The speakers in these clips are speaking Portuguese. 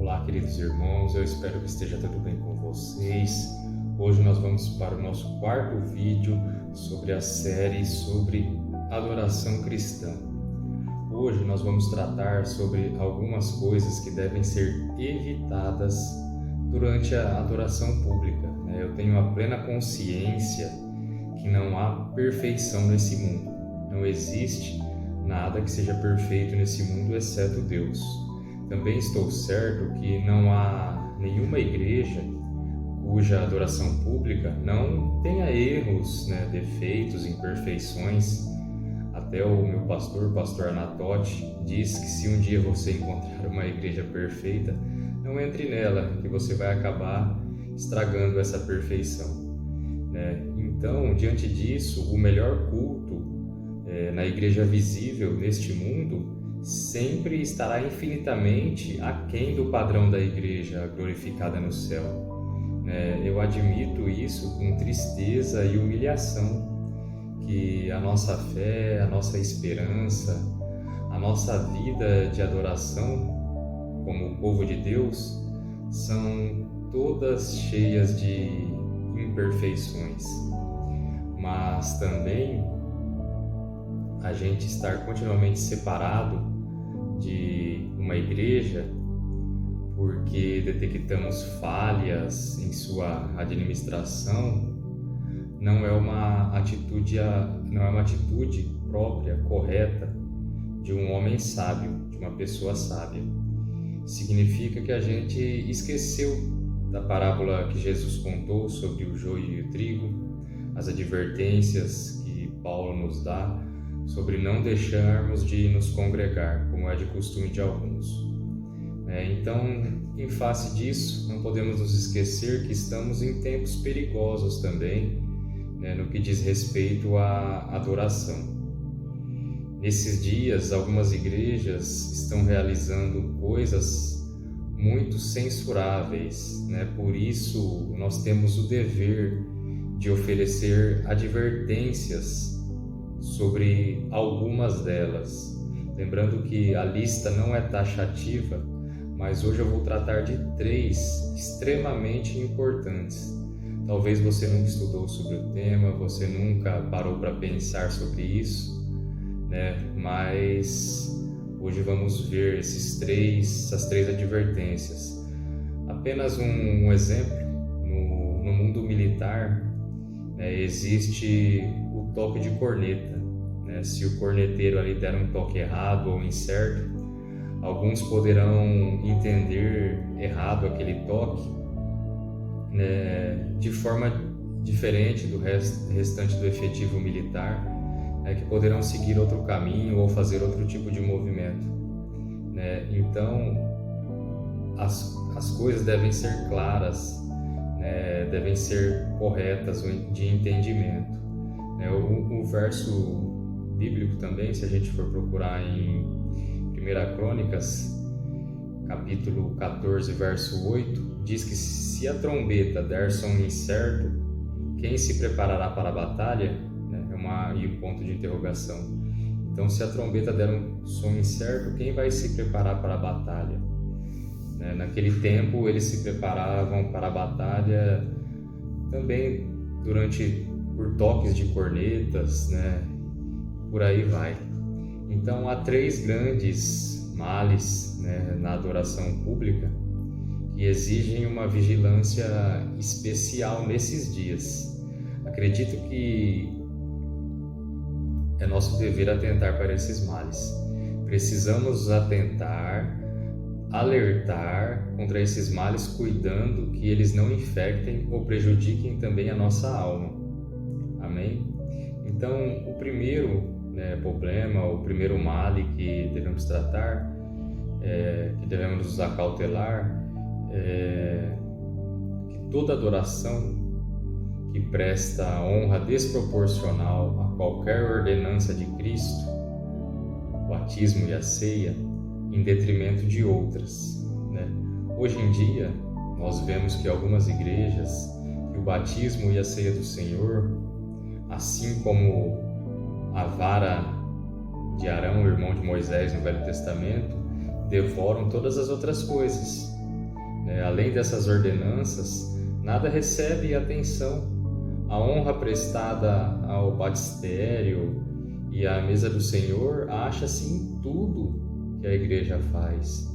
Olá, queridos irmãos, eu espero que esteja tudo bem com vocês. Hoje nós vamos para o nosso quarto vídeo sobre a série sobre adoração cristã. Hoje nós vamos tratar sobre algumas coisas que devem ser evitadas durante a adoração pública. Eu tenho a plena consciência que não há perfeição nesse mundo. Não existe nada que seja perfeito nesse mundo exceto Deus. Também estou certo que não há nenhuma igreja cuja adoração pública não tenha erros, defeitos, imperfeições. Até o meu pastor Anatotti, diz que se um dia você encontrar uma igreja perfeita, não entre nela, que você vai acabar estragando essa perfeição. Então, diante disso, o melhor culto na igreja visível neste mundo sempre estará infinitamente aquém do padrão da igreja glorificada no céu. Eu admito isso com tristeza e humilhação, que a nossa fé, a nossa esperança, a nossa vida de adoração como povo de Deus são todas cheias de imperfeições, mas também a gente estar continuamente separado de uma igreja porque detectamos falhas em sua administração não é uma atitude própria, correta de um homem sábio, de uma pessoa sábia. Significa que a gente esqueceu da parábola que Jesus contou sobre o joio e o trigo, as advertências que Paulo nos dá sobre não deixarmos de nos congregar, como é de costume de alguns. Então, em face disso, não podemos nos esquecer que estamos em tempos perigosos também, no que diz respeito à adoração. Nesses dias, algumas igrejas estão realizando coisas muito censuráveis, Por isso, nós temos o dever de oferecer advertências sobre algumas delas. Lembrando que a lista não é taxativa, mas hoje eu vou tratar de 3 extremamente importantes. Talvez você nunca estudou sobre o tema, você nunca parou para pensar sobre isso, Mas hoje vamos ver essas três advertências. Apenas um exemplo: no mundo militar, existe o toque de corneta. Se o corneteiro ali der um toque errado ou incerto, alguns poderão entender errado aquele toque, de forma diferente do restante do efetivo militar, que poderão seguir outro caminho ou fazer outro tipo de movimento. Então, as coisas devem ser claras, devem ser corretas de entendimento. O verso bíblico também, se a gente for procurar em 1 Crônicas, capítulo 14, verso 8, diz que se a trombeta der som incerto, quem se preparará para a batalha? E um ponto de interrogação. Então, se a trombeta der um som incerto, quem vai se preparar para a batalha? Naquele tempo, eles se preparavam para a batalha também por toques de cornetas, por aí vai. Então, há 3 grandes males, na adoração pública que exigem uma vigilância especial nesses dias. Acredito que é nosso dever atentar para esses males. Precisamos atentar, alertar contra esses males, cuidando que eles não infectem ou prejudiquem também a nossa alma. Amém? Então, o primeiro problema, o primeiro male que devemos tratar, que devemos nos acautelar, que toda adoração que presta honra desproporcional a qualquer ordenança de Cristo, o batismo e a ceia, em detrimento de outras. Hoje em dia, nós vemos que algumas igrejas, que o batismo e a ceia do Senhor, assim como a vara de Arão, irmão de Moisés no Velho Testamento, devoram todas as outras coisas. Além dessas ordenanças, nada recebe atenção. A honra prestada ao batistério e à mesa do Senhor acha-se em tudo que a igreja faz.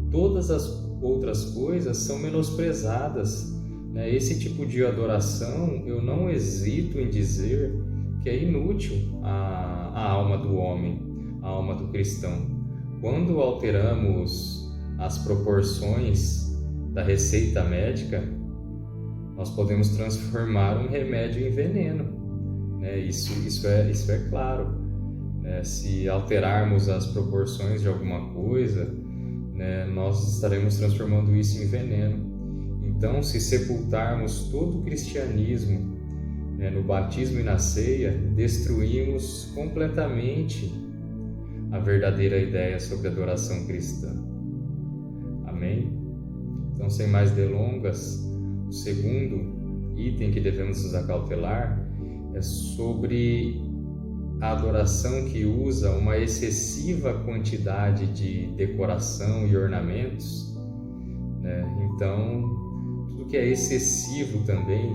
Todas as outras coisas são menosprezadas. Esse tipo de adoração, eu não hesito em dizer que é inútil à alma do homem, à alma do cristão. Quando alteramos as proporções da receita médica, nós podemos transformar um remédio em veneno. Isso é claro. Se alterarmos as proporções de alguma coisa, nós estaremos transformando isso em veneno. Então, se sepultarmos todo o cristianismo no batismo e na ceia, destruímos completamente a verdadeira ideia sobre a adoração cristã. Amém? Então, sem mais delongas, o segundo item que devemos nos acautelar é sobre a adoração que usa uma excessiva quantidade de decoração e ornamentos. Então, tudo que é excessivo também,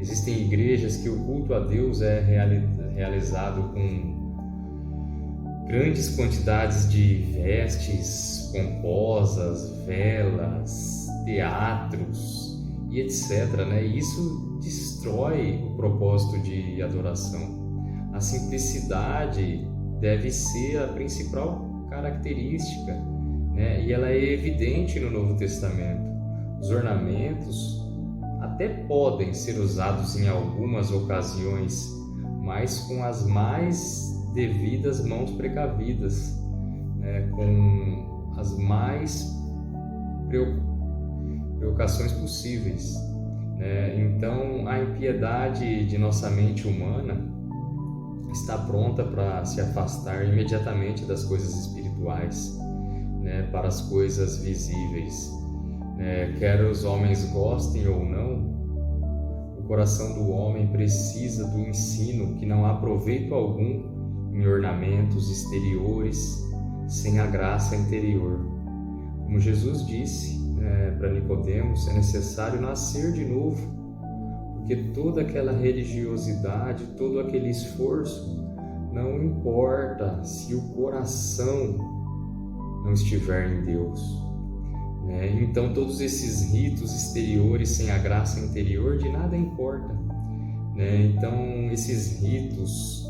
existem igrejas que o culto a Deus é realizado com grandes quantidades de vestes pomposas, velas, teatros e etc. E isso destrói o propósito de adoração. A simplicidade deve ser a principal característica, e ela é evidente no Novo Testamento. Os ornamentos até podem ser usados em algumas ocasiões, mas com as mais devidas mãos precavidas, com as mais preocupações possíveis. Então, a impiedade de nossa mente humana está pronta para se afastar imediatamente das coisas espirituais, para as coisas visíveis. Quer os homens gostem ou não, o coração do homem precisa do ensino que não há proveito algum em ornamentos exteriores sem a graça interior. Como Jesus disse para Nicodemos, é necessário nascer de novo, porque toda aquela religiosidade, todo aquele esforço, não importa se o coração não estiver em Deus. Então todos esses ritos exteriores sem a graça interior de nada importa. Então esses ritos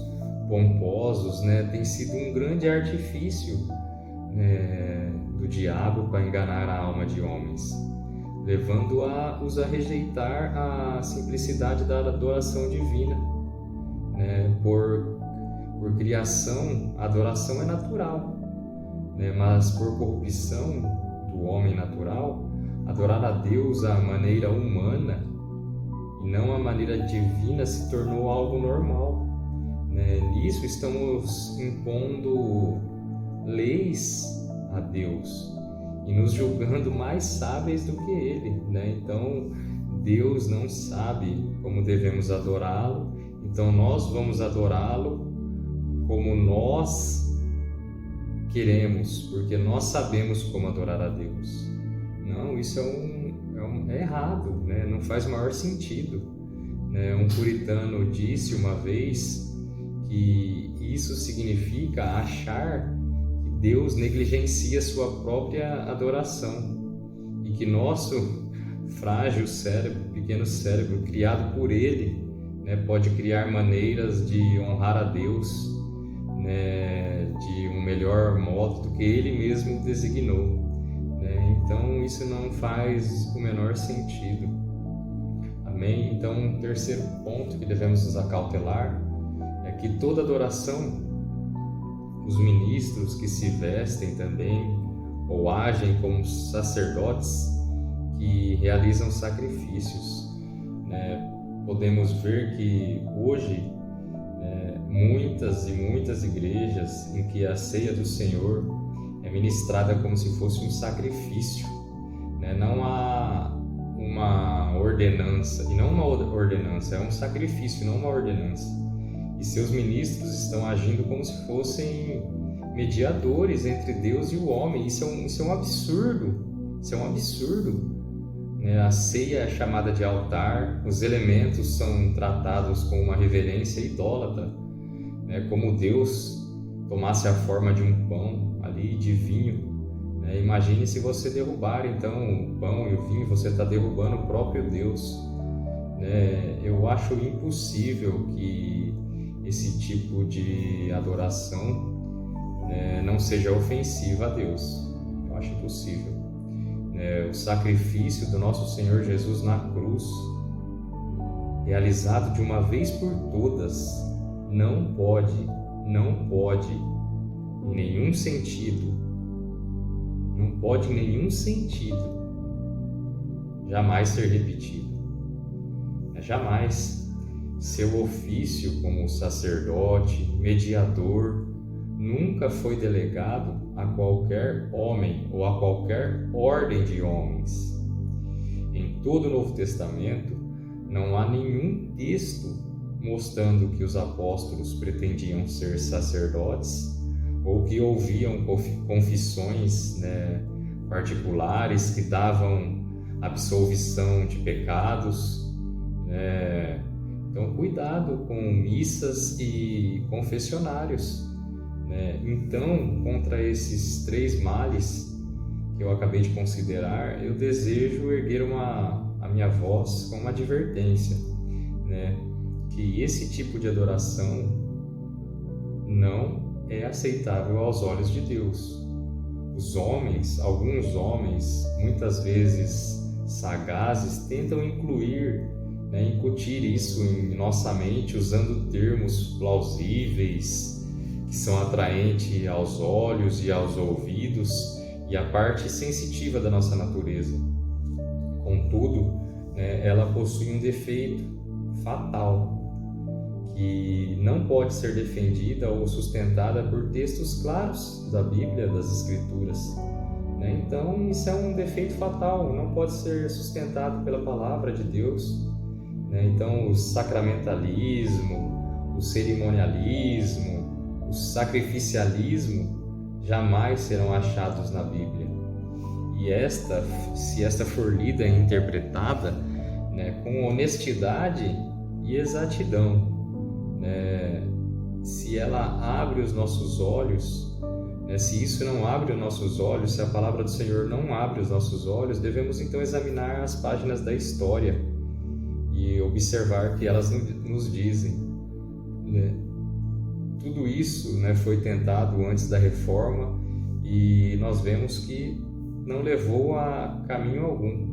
pomposos têm sido um grande artifício do diabo para enganar a alma de homens, levando-os a rejeitar a simplicidade da adoração divina. Por criação, a adoração é natural, mas por corrupção do homem natural, adorar a Deus à maneira humana e não à maneira divina se tornou algo normal. Nisso estamos impondo leis a Deus e nos julgando mais sábios do que Ele. Então, Deus não sabe como devemos adorá-lo, então nós vamos adorá-lo como nós queremos, porque nós sabemos como adorar a Deus. Não, isso é errado, não faz o maior sentido. Um puritano disse uma vez que isso significa achar que Deus negligencia sua própria adoração e que nosso frágil cérebro, pequeno cérebro, criado por Ele, pode criar maneiras de honrar a Deus de um melhor modo do que Ele mesmo designou. Então isso não faz o menor sentido. Amém? Então, o terceiro ponto que devemos nos acautelar é que toda adoração, os ministros que se vestem também ou agem como sacerdotes que realizam sacrifícios. Podemos ver que hoje muitas e muitas igrejas em que a ceia do Senhor é ministrada como se fosse um sacrifício, não há uma ordenança, e não uma ordenança, é um sacrifício, não uma ordenança, e seus ministros estão agindo como se fossem mediadores entre Deus e o homem. Isso é um absurdo, né? A ceia é chamada de altar, os elementos são tratados com uma reverência idólatra, né? Como Deus tomasse a forma de um pão ali, de vinho. Imagine se você derrubar então o pão e o vinho, você está derrubando o próprio Deus. Eu acho impossível que esse tipo de adoração não seja ofensiva a Deus. Eu acho impossível. O sacrifício do nosso Senhor Jesus na cruz, realizado de uma vez por todas, não pode em nenhum sentido, jamais ser repetido. Jamais. Seu ofício como sacerdote, mediador, nunca foi delegado a qualquer homem ou a qualquer ordem de homens. Em todo o Novo Testamento, não há nenhum texto mostrando que os apóstolos pretendiam ser sacerdotes ou que ouviam confissões particulares que davam absolvição de pecados. Então, cuidado com missas e confessionários. Então, contra esses 3 males que eu acabei de considerar, eu desejo erguer a minha voz com uma advertência, que esse tipo de adoração não é aceitável aos olhos de Deus. Alguns homens, muitas vezes sagazes, tentam incutir isso em nossa mente usando termos plausíveis, que são atraentes aos olhos e aos ouvidos e à parte sensitiva da nossa natureza. Contudo, ela possui um defeito fatal, que não pode ser defendida ou sustentada por textos claros da Bíblia, das Escrituras. Então, isso é um defeito fatal, não pode ser sustentado pela palavra de Deus. Então, o sacramentalismo, o cerimonialismo, o sacrificialismo jamais serão achados na Bíblia. E se esta for lida e interpretada com honestidade e exatidão, se ela abre os nossos olhos, se isso não abre os nossos olhos, se a palavra do Senhor não abre os nossos olhos, devemos então examinar as páginas da história e observar o que elas nos dizem. Tudo isso foi tentado antes da reforma e nós vemos que não levou a caminho algum.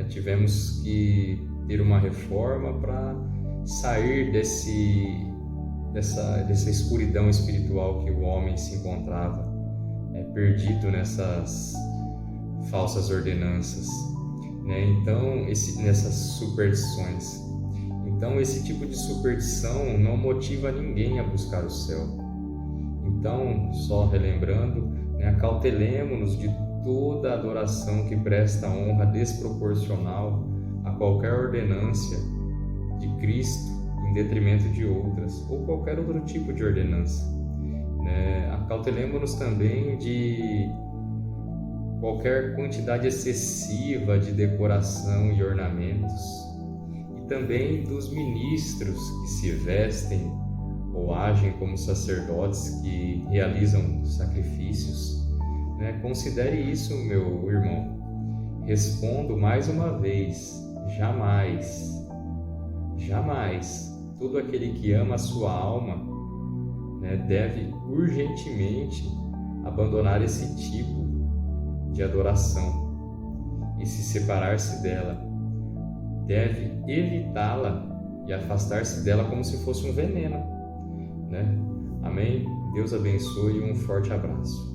Tivemos que ter uma reforma para sair dessa escuridão espiritual que o homem se encontrava, perdido nessas falsas ordenanças, então nessas superstições. Então esse tipo de superstição não motiva ninguém a buscar o céu. Então, só relembrando, acautelemo-nos de toda adoração que presta honra desproporcional a qualquer ordenância de Cristo em detrimento de outras, ou qualquer outro tipo de ordenança. Acautelemo-nos também de qualquer quantidade excessiva de decoração e ornamentos, e também dos ministros que se vestem ou agem como sacerdotes que realizam sacrifícios. Considere isso, meu irmão. Respondo mais uma vez: jamais todo aquele que ama a sua alma deve urgentemente abandonar esse tipo de adoração e se separar-se dela. Deve evitá-la e afastar-se dela como se fosse um veneno. Amém? Deus abençoe e um forte abraço.